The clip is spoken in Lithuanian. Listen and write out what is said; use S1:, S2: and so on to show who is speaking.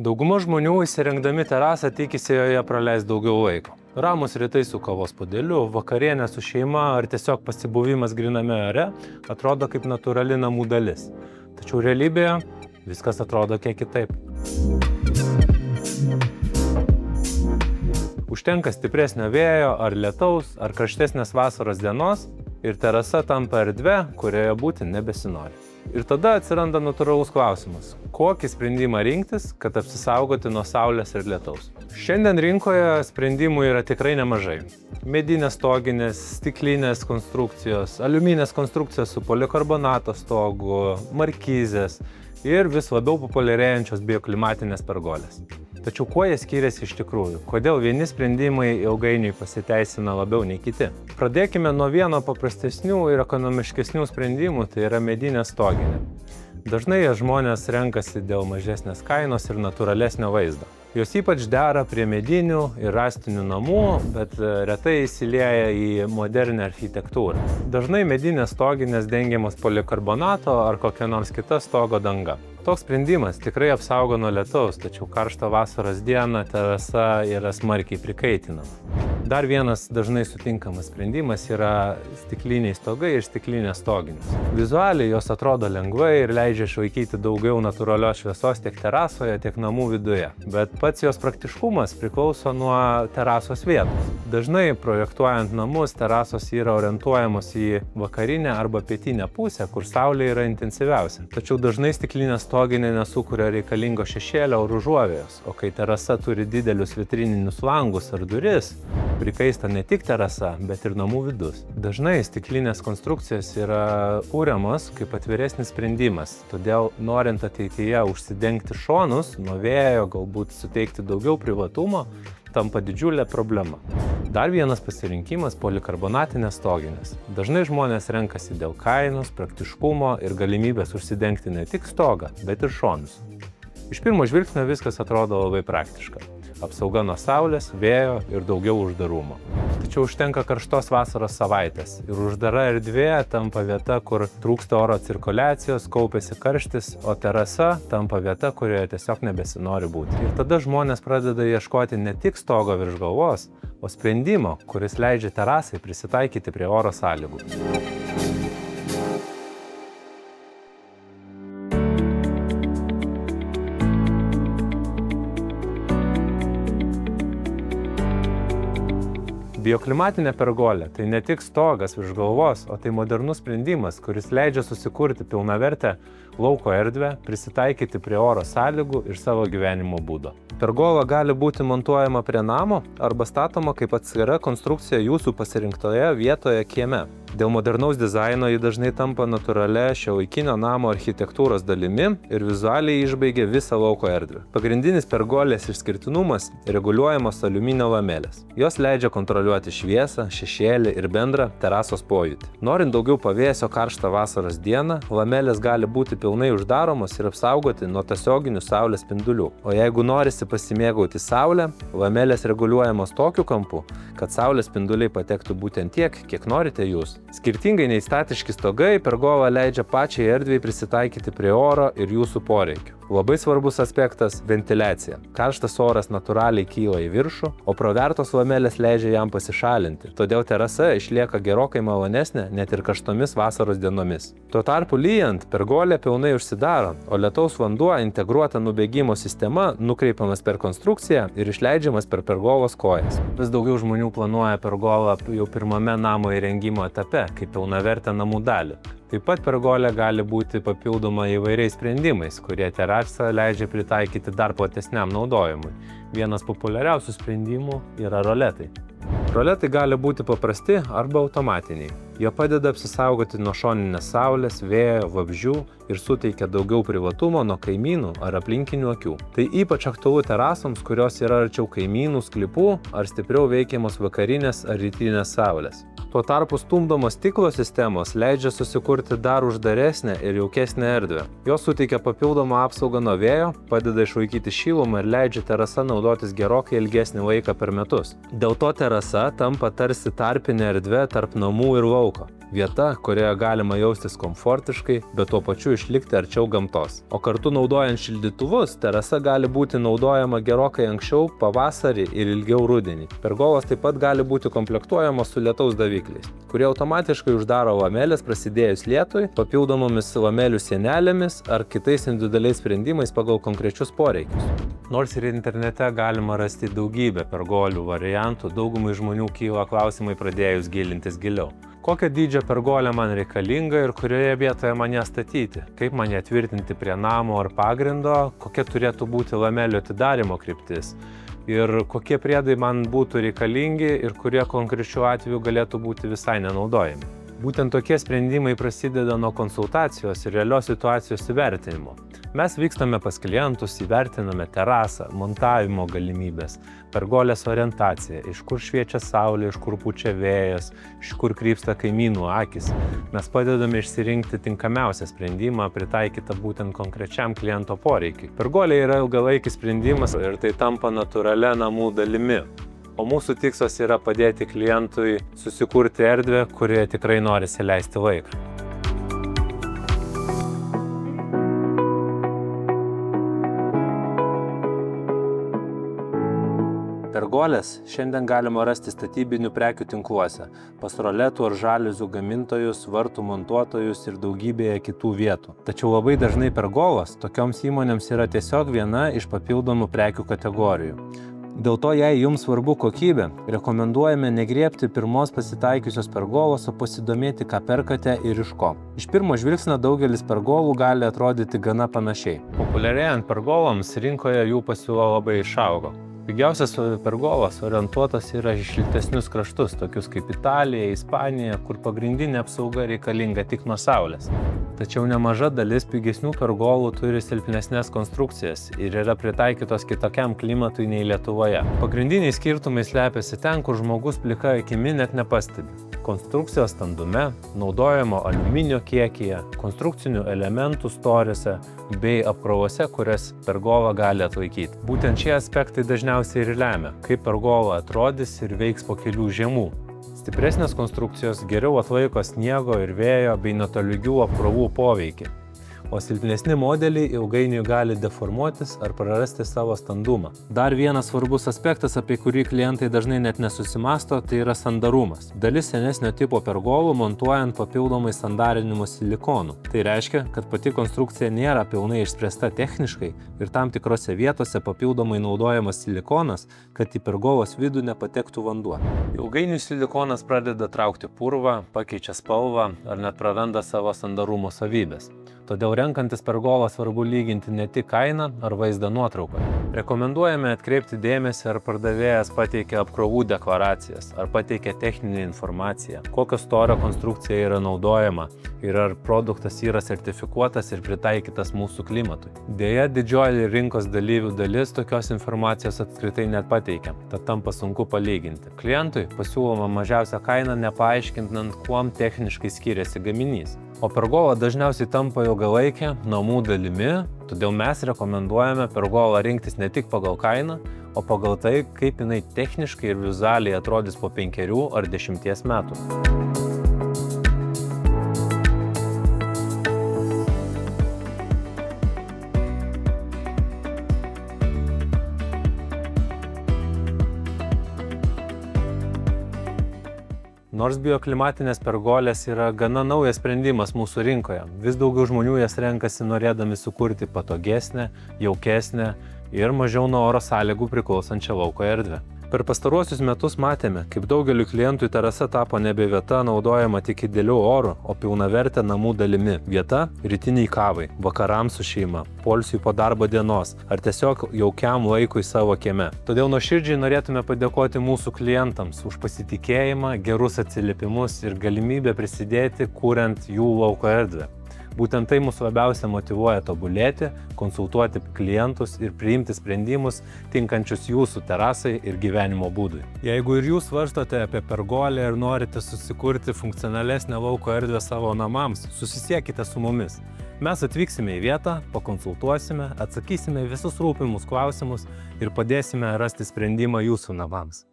S1: Dauguma žmonių įsirengdami terasą tikisi joje praleisti daugiau laiko. Ramus rytai su kavos puodeliu, vakarienė su šeima ar tiesiog pasibuvimas gryname ore atrodo kaip natūrali namų dalis. Tačiau realybėje viskas atrodo kiek kitaip. Užtenka stipresnio vėjo ar lietaus ar karštesnės vasaros dienos ir terasa tampa erdve, kurioje būti nebesinori. Ir tada atsiranda natūralus klausimas, kokį sprendimą rinktis, kad apsisaugoti nuo saulės ir lietaus. Šiandien rinkoje sprendimų yra tikrai nemažai. Medinės stoginės, stiklinės konstrukcijos, aliuminės konstrukcijos su polikarbonato stogu, markizės ir vis labiau populiarėjančios bioklimatinės pergolės. Tačiau kuo jie skiriasi iš tikrųjų? Kodėl vieni sprendimai ilgainiui pasiteisina labiau nei kiti? Pradėkime nuo vieno paprastesnių ir ekonomiškesnių sprendimų, tai yra medinė stoginė. Dažnai žmonės renkasi dėl mažesnės kainos ir natūralesnio vaizdo. Jos ypač dera prie medinių ir rąstinių namų, bet retai įsilieja į modernę architektūrą. Dažnai medinės stoginės dengiamos polikarbonato ar kokia nors kita stogo danga. Toks sprendimas tikrai apsaugo nuo lietaus, tačiau karštą vasaros dieną terasa yra smarkiai prikaitinama. Dar vienas dažnai sutinkamas sprendimas yra stikliniai stogai ir stiklinės stoginės. Vizualiai jos atrodo lengvai ir leidžia išlaikyti daugiau natūralios šviesos tiek terasoje, tiek namų viduje. Bet pats jos praktiškumas priklauso nuo terasos vietos. Dažnai projektuojant namus, terasos yra orientuojamos į vakarinę arba pietinę pusę, kur saulė yra intensyviausia. Tačiau dažnai stiklinės stoginė nesukuria reikalingo šešėlio ar užuovėjos, o kai terasa turi didelius vitrininius langus ar duris, prikaista ne tik terasa, bet ir namų vidus. Dažnai stiklinės konstrukcijos yra kuriamos kaip atviresnis sprendimas, todėl norint ateityje užsidengti šonus nuo vėjo, galbūt suteikti daugiau privatumo, tampa didžiulė problema. Dar vienas pasirinkimas – polikarbonatinės stoginės. Dažnai žmonės renkasi dėl kainos, praktiškumo ir galimybės užsidengti ne tik stogą, bet ir šonus. Iš pirmo žvilgsnio viskas atrodo labai praktiška. Apsauga nuo saulės, vėjo ir daugiau uždarumo. Tačiau užtenka karštos vasaros savaitės ir uždara erdvė tampa vieta, kur trūksta oro cirkuliacijos, kaupiasi karštis, o terasa tampa vieta, kurioje tiesiog nebesinori būti. Ir tada žmonės pradeda ieškoti ne tik stogo virš galvos, o sprendimo, kuris leidžia terasai prisitaikyti prie oro sąlygų. Bioklimatinė pergolė – tai ne tik stogas virš galvos, o tai modernus sprendimas, kuris leidžia susikurti pilnavertę lauko erdvę, prisitaikyti prie oro sąlygų ir savo gyvenimo būdo. Pergola gali būti montuojama prie namo arba statoma kaip atskira konstrukcija jūsų pasirinktoje vietoje kieme. Dėl modernaus dizaino ji dažnai tampa natūralia šiuolaikinio namo architektūros dalimi ir vizualiai išbaigia visą lauko erdvę. Pagrindinis pergolės išskirtinumas – reguliuojamos aliuminio lamelės. Jos leidžia kontroliuoti šviesą, šešėlį ir bendrą terasos pojūtį. Norint daugiau pavėsio karštą vasaros dieną, lamelės gali būti pilnai uždaromos ir apsaugoti nuo tiesioginių saulės spindulių. O jeigu norisi pasimėgauti saulę, lamelės reguliuojamos tokiu kampu, kad saulės spinduliai patektų būtent tiek, kiek norite jūs. Skirtingai nei statiški stogai, pergola leidžia pačiai erdvei prisitaikyti prie oro ir jūsų poreikių. Labai svarbus aspektas – ventiliacija. Karštas oras natūraliai kyla į viršų, o pravertos lamelės leidžia jam pasišalinti. Todėl terasa išlieka gerokai malonesnė net ir karštomis vasaros dienomis. Tuo tarpu lyjant, pergolė pilnai užsidaro, o lietaus vanduo integruota nubėgimo sistema nukreipiamas per konstrukciją ir išleidžiamas per pergolos kojas. Vis daugiau žmonių planuoja pergolą jau pirmame namo įrengimo etape, kaip pilnavertę namų dalį. Taip pat pergolė gali būti papildoma įvairiais sprendimais, kurie terasą leidžia pritaikyti dar platesniam naudojimui. Vienas populiariausių sprendimų yra roletai. Roletai gali būti paprasti arba automatiniai. Jie padeda apsisaugoti nuo šoninės saulės, vėjo, vabzdžių ir suteikia daugiau privatumo nuo kaimynų ar aplinkinių akių. Tai ypač aktualu terasoms, kurios yra arčiau kaimynų, sklypų ar stipriau veikiamos vakarinės ar rytinės saulės. Tuo tarpu stumdomos stiklo sistemos leidžia susikurti dar uždaresnę ir jaukesnę erdvę. Jos suteikia papildomą apsaugą nuo vėjo, padeda išlaikyti šilumą ir leidžia terasa naudotis gerokai ilgesnį laiką per metus. Dėl to terasa tampa tarsi tarpinė erdvė tarp namų ir lauko. lauko. Vieta, kurioje galima jaustis komfortiškai, bet tuo pačiu išlikti arčiau gamtos. O kartu naudojant šildytuvus, terasa gali būti naudojama gerokai anksčiau, pavasarį ir ilgiau rudenį. Pergolos taip pat gali būti komplektuojamos su lietaus davikliais, kurie automatiškai uždaro lamelės prasidėjus lietui, papildomomis lamelių sienelėmis ar kitais individualiais sprendimais pagal konkrečius poreikius. Nors ir internete galima rasti daugybę pergolių variantų, daugumai žmonių kyla klausimai pradėjus gilintis giliau. Kokio dydžio pergolė man reikalinga ir kurioje vietoje man ją statyti? Kaip man ją tvirtinti prie namo ar pagrindo? Kokia turėtų būti lamelių atidarymo kryptis? Ir kokie priedai man būtų reikalingi ir kurie konkrečiu atveju galėtų būti visai nenaudojami? Būtent tokie sprendimai prasideda nuo konsultacijos ir realios situacijos įvertinimo. Mes vykstame pas klientus, įvertiname terasą, montavimo galimybės, pergolės orientaciją, iš kur šviečia saulė, iš kur pučia vėjas, iš kur krypsta kaimynų akys. Mes padedame išsirinkti tinkamiausią sprendimą, pritaikytą būtent konkrečiam kliento poreikiui. Pergolė yra ilgalaikis sprendimas ir tai tampa natūralia namų dalimi. O mūsų tikslas yra padėti klientui susikurti erdvę, kurioje tikrai norisi leisti laiką. Pergolės šiandien galima rasti statybinių prekių tinkluose, pas roletų ar žaliuzių gamintojus, vartų montuotojus ir daugybėje kitų vietų. Tačiau labai dažnai pergolos tokioms įmonėms yra tiesiog viena iš papildomų prekių kategorijų. Dėl to, jei jums svarbu kokybė, rekomenduojame negriebti pirmos pasitaikiusios pergolos, o pasidomėti, ką perkate ir iš ko. Iš pirmo žvilgsnio daugelis pergolų gali atrodyti gana panašiai. Populiarėjant pergoloms rinkoje jų pasiūla labai išaugo. Pigiausias pergolas orientuotas yra į šiltesnius kraštus, tokius kaip Italija, Ispanija, kur pagrindinė apsauga reikalinga tik nuo saulės. Tačiau nemaža dalis pigesnių pergolų turi silpnesnės konstrukcijas ir yra pritaikytos kitokiam klimatui nei Lietuvoje. Pagrindiniai skirtumai slepiasi ten, kur žmogus plika akimi net nepastebi. Konstrukcijos standume, naudojamo aliuminio kiekyje, konstrukcinių elementų storiuose bei apkrovose, kurias pergola gali atlaikyti. Būtent šie aspektai dažniausiai ir lemia, kaip pergola atrodys ir veiks po kelių žiemų. Stipresnės konstrukcijos geriau atlaiko sniego ir vėjo bei netolygių apkrovų poveikį, o silpnesni modeliai ilgainiui gali deformuotis ar prarasti savo standumą. Dar vienas svarbus aspektas, apie kurį klientai dažnai net nesusimąsto, tai yra sandarumas. Dalis senesnio tipo pergolų montuojant papildomai sandarinimo silikonų. Tai reiškia, kad pati konstrukcija nėra pilnai išspręsta techniškai ir tam tikrose vietose papildomai naudojamas silikonas, kad į pergolos vidų nepatektų vanduo. Ilgainiui silikonas pradeda traukti purvą, pakeičia spalvą ar net praranda savo sandarumo savybės. Todėl renkantis pergolą svarbu lyginti ne tik kainą ar vaizdą nuotraukoje. Rekomenduojame atkreipti dėmesį, ar pardavėjas pateikia apkrovų deklaracijas, ar pateikia techninę informaciją, kokio storio konstrukcija yra naudojama ir ar produktas yra sertifikuotas ir pritaikytas mūsų klimatui. Deja, didžioji rinkos dalyvių dalis tokios informacijos apskritai net pateikia, tad tampa sunku palyginti. Klientui pasiūloma mažiausia kaina, nepaaiškinant, kuom techniškai skiriasi gaminys. O pergola dažniausiai tampa ilgalaikė namų dalimi, todėl mes rekomenduojame pergolą rinktis ne tik pagal kainą, o pagal tai, kaip jinai techniškai ir vizualiai atrodys po 5 ar 10 metų. Nors bioklimatinės pergolės yra gana naujas sprendimas mūsų rinkoje, vis daugiau žmonių jas renkasi norėdami sukurti patogesnę, jaukesnę ir mažiau nuo oro sąlygų priklausančią lauko erdvę. Per pastaruosius metus matėme, kaip daugeliu klientų terasa tapo nebe vieta naudojama tik idealiu oru, o pilnavertė namų dalimi. Vieta rytiniai kavai, vakarams su šeima, poilsiui po darbo dienos ar tiesiog jaukiam laikui savo kieme. Todėl nuoširdžiai norėtume padėkoti mūsų klientams už pasitikėjimą, gerus atsiliepimus ir galimybę prisidėti, kuriant jų lauko erdvę. Būtent tai mus labiausia motyvuoja tobulėti, konsultuoti klientus ir priimti sprendimus tinkančius jūsų terasai ir gyvenimo būdui. Jeigu ir jūs svarstote apie pergolę ir norite susikurti funkcionalesnę lauko erdvę savo namams, susisiekite su mumis. Mes atvyksime į vietą, pakonsultuosime, atsakysime visus rūpimus klausimus ir padėsime rasti sprendimą jūsų namams.